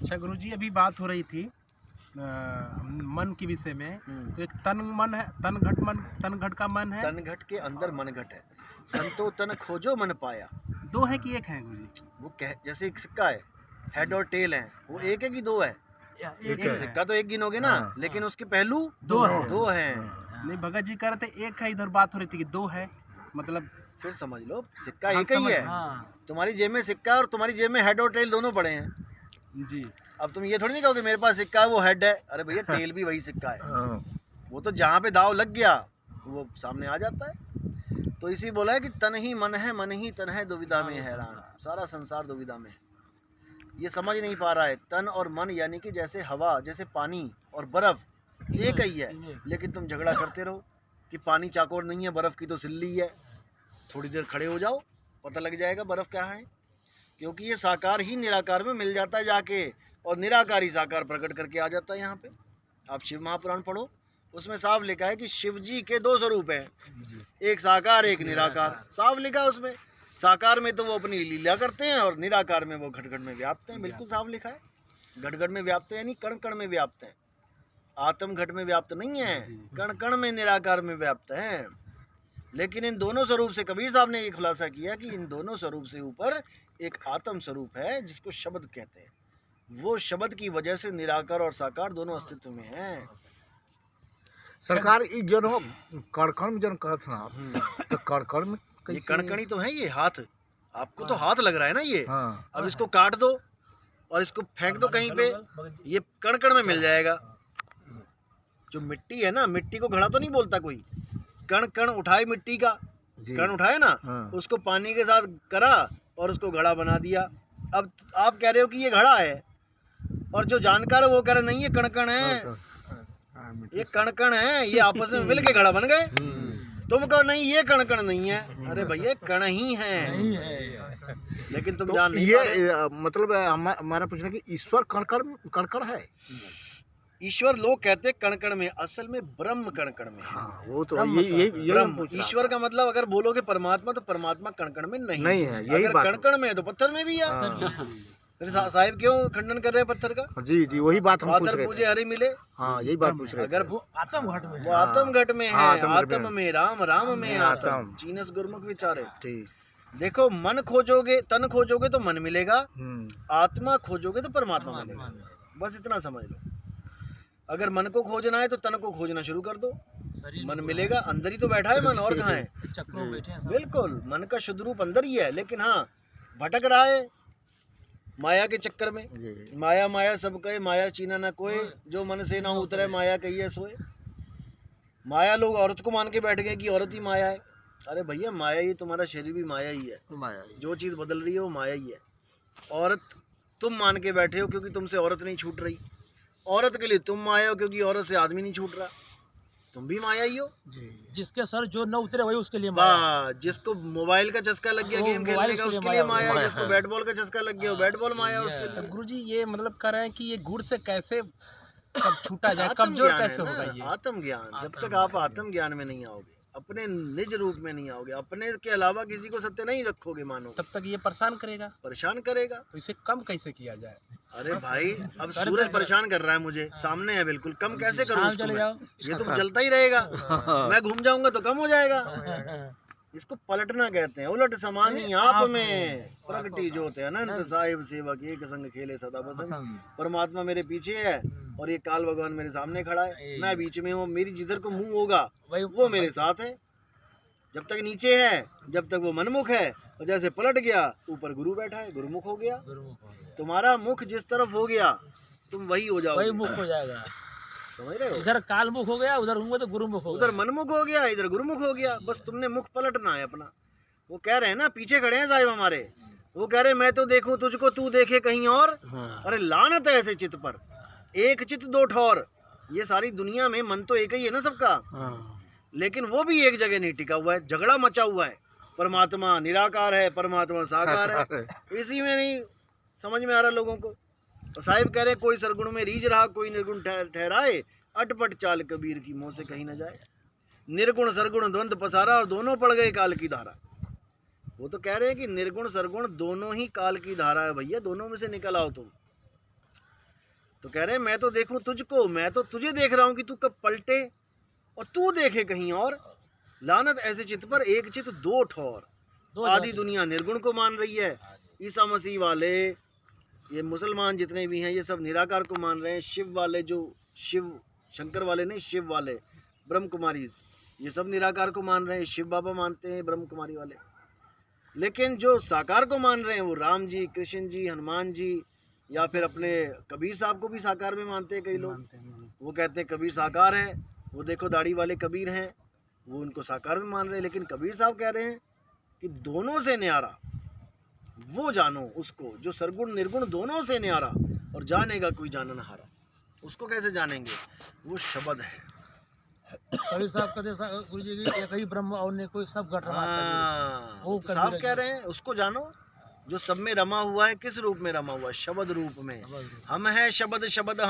अच्छा गुरुजी, अभी बात हो रही थी मन के विषय में। तो एक तन मन है, तन घट का मन है। तन घट के अंदर मन घट है। संतो तन खोजो मन पाया। दो है कि एक है गुरुजी? वो जैसे एक सिक्का है, हेड और टेल है, वो एक है कि दो है? एक एक सिक्का तो एक गिनोगे ना, लेकिन उसके पहलू दो हैं। नहीं, भगत जी कह रहे थे एक है, इधर बात हो रही थी कि दो है, मतलब फिर समझ लो सिक्का एक ही है। तुम्हारी जेब में सिक्का और तुम्हारी जेब में हेड और टेल दोनों पड़े हैं जी। अब तुम ये थोड़ी नहीं कहोगे मेरे पास सिक्का है वो हेड है। अरे भैया टेल भी वही सिक्का है। वो तो जहाँ पे दाव लग गया वो सामने आ जाता है। तो इसी बोला है कि तन ही मन है, मन ही तन है, दुविधा में हैरान। सारा संसार दुविधा में है, ये समझ नहीं पा रहा है। तन और मन यानी कि जैसे हवा, जैसे पानी और बर्फ एक ही है, लेकिन तुम झगड़ा करते रहो कि पानी चाकोर नहीं है, बर्फ की तो सिल्ली है। थोड़ी देर खड़े हो जाओ, पता लग जाएगा बर्फ क्या है। क्योंकि ये साकार ही निराकार में मिल जाता है जाके, और निराकार ही साकार प्रकट करके आ जाता है यहाँ पे। आप शिव महापुराण पढ़ो, उसमें साफ लिखा है कि शिव जी के दो स्वरूप हैं, एक साकार एक निराकार। साफ लिखा है उसमें। साकार में तो वो अपनी लीला करते हैं और निराकार में वो घट घट में व्याप्त हैं। बिल्कुल साफ लिखा है। घट घट में व्याप्त है यानी कण कण में व्याप्त है। आत्म घट में व्याप्त नहीं है, कण कण में निराकार में व्याप्त है। लेकिन इन दोनों स्वरूप से कबीर साहब ने ये खुलासा किया कि इन दोनों स्वरूप से ऊपर एक आत्म स्वरूप है जिसको शब्द कहते हैं। वो शब्द की वजह से निराकार और साकार दोनों अस्तित्व में हैं। सरकार जो कड़कड़ में जो कहत ना, तो कड़कड़ में ये कणकणी तो है, ये हाथ आपको तो हाथ लग रहा है ना ये। अब इसको काट दो और इसको फेंक दो कहीं पे, ये कणकण में मिल जाएगा। जो मिट्टी है ना, मिट्टी को घड़ा तो नहीं बोलता कोई। कण कण उठाए मिट्टी का, कण उठाए ना, उसको पानी के साथ करा और उसको घड़ा बना दिया। अब आप कह रहे हो कि ये घड़ा है, और जो जानकार है वो कह रहे नहीं ये कणकण है, ये कणकण है, ये आपस में मिल के घड़ा बन गए। तुम कहो नहीं ये कणकण नहीं है। अरे भैया कण ही है, लेकिन तुम जान नहीं ये मतलब हमारा पूछना कि ईश्वर कणकण है। ईश्वर लोग कहते हैं कणकण में, असल में ब्रह्म कणकण में है। वो तो ये ब्रह्म ईश्वर का मतलब अगर बोलोगे परमात्मा, तो परमात्मा कणकण में नहीं है। यही बात। कणकण में है तो पत्थर में भी है। साहिब क्यों खंडन कर रहे हैं पत्थर का? जी जी वही बात हम पूछ रहे थे। मुझे हरी मिले, हाँ यही बात पूछ रहे थे। अगर वो आत्म घट में है, वो आत्म घट में है, आत्म में राम, राम में आत्म। चीनस गुरमुख विचारे। ठीक। देखो मन खोजोगे, तन खोजोगे तो मन मिलेगा, आत्मा खोजोगे तो परमात्मा मिलेगा। बस इतना समझ लो। अगर मन को खोजना है तो तन को खोजना शुरू कर दो, मन मिलेगा। अंदर ही तो बैठा है मन, और कहाँ है? बिल्कुल मन का शुद्ध रूप अंदर ही है, लेकिन हाँ भटक रहा है माया के चक्कर में। माया माया सब कहे, माया चीना न कोई, जो मन से ना उतरे माया कहिए सोए। माया लोग औरत को मान के बैठ गए कि औरत ही माया है। अरे भैया माया ही, तुम्हारा शरीर भी माया ही है। जो चीज़ बदल रही है वो माया ही है। औरत तुम मान के बैठे हो क्योंकि तुमसे औरत नहीं छूट रही, औरत के लिए तुम माया हो क्योंकि औरत से आदमी नहीं छूट रहा। तुम भी माया ही हो। जिसके सर जो न उतरे वही उसके लिए माया। जिसको मोबाइल का चस्का लग गया गेम खेलने का उसके लिए माया, जिसको बैट बॉल का चस्का लग गया बैट बॉल माया उसके लिए। गुरुजी ये मतलब कर रहे हैं कि ये गुड़ से कैसे कब छूटा जाए, कमजोर कैसे होगा ये? आत्म ज्ञान। जब तक आप आत्म ज्ञान में नहीं आओगे, अपने निज रूप में नहीं आओगे, अपने के अलावा किसी को सत्य नहीं रखोगे मानो, तब तक ये परेशान करेगा। परेशान करेगा। तो इसे कम कैसे किया जाए? अरे भाई अब सूरज परेशान कर रहा है मुझे, सामने है बिल्कुल, कम कैसे करूँ इसको मैं? ये तो जलता ही रहेगा। मैं घूम जाऊंगा तो कम हो जाएगा। इसको पलटना कहते हैं। उलट समानी आप में प्रगटी ज्योत है, अनंत साहिब सेवक एक संग खेले सदा बसंत। परमात्मा मेरे पीछे है और ये काल भगवान मेरे सामने खड़ा है, मैं बीच में हूँ। मेरी जिधर को मुंह होगा वो मेरे साथ है। जब तक नीचे है, जब तक वो मनमुख है, और जैसे पलट गया ऊपर गुरु बैठा है, गुरुमुख हो गया। तुम्हारा मुख जिस तरफ हो गया तुम वही हो जाओगे, वही मुख हो जाएगा। समझ रहे हो? इधर कालमुख हो गया, उधर होंगे तो गुरुमुख हो गया, उधर मनमुख हो गया, इधर गुरुमुख हो गया। बस तुमने मुख पलटना है अपना। वो कह रहे हैं ना, पीछे खड़े हैं साहिब हमारे, वो कह रहे मैं तो देखूं तुझको, तू देखे कहीं और। अरे लानत है ऐसे चित्त पर, एक चित्त दो ठौर। ये सारी दुनिया में मन तो एक ही है ना सबका, लेकिन वो भी एक जगह नहीं टिका हुआ है, झगड़ा मचा हुआ है। परमात्मा निराकार है, परमात्मा साकार है, इसी में नहीं समझ में आ रहा लोगों को। तो साहिब कह रहे कोई सरगुण में रीझ रहा, कोई निर्गुण ठहराए, अटपट चाल कबीर की मुँह से कहीं न जाए। निर्गुण सरगुण द्वंद्व पसारा और दोनों पड़ गए काल की धारा। वो तो कह रहे हैं कि निर्गुण सरगुण दोनों ही काल की धारा है भैया, दोनों में से निकल आओ तुम। तो कह रहे हैं मैं तो देखूं तुझको, मैं तो तुझे देख रहा हूं कि तू कब पलटे और तू देखे कहीं और। लानत ऐसे चित्त पर एक चित्त दो ठौर। आधी दुनिया निर्गुण को मान रही है। ईसा मसीह वाले, ये मुसलमान जितने भी हैं, ये सब निराकार को मान रहे हैं। शिव वाले, जो शिव शंकर वाले नहीं, शिव वाले ब्रह्म कुमारी, ये सब निराकार को मान रहे हैं। शिव बाबा मानते हैं ब्रह्म कुमारी वाले। लेकिन जो साकार को मान रहे हैं वो राम जी, कृष्ण जी, हनुमान जी, या फिर अपने कबीर साहब को भी साकार में मानते हैं कई लोग। वो कहते हैं कबीर साकार है, वो देखो दाढ़ी वाले कबीर हैं, वो उनको साकार में मान रहे हैं। लेकिन कबीर साहब कह रहे हैं कि दोनों से न्यारा वो जानो उसको जो सरगुण निर्गुण दोनों से न्यारा, और जानेगा कोई जानन हारा। उसको कैसे जानेंगे? वो शब्द है। कबीर साहब कहते गुरु जी की एक ही ब्रह्म और ने कोई सब घट रहा है। तो साहब कह रहे हैं उसको जानो जो सब में रमा हुआ है। किस रूप में रमा हुआ है? शब्द रूप में। हम हैं शब्द, शब्द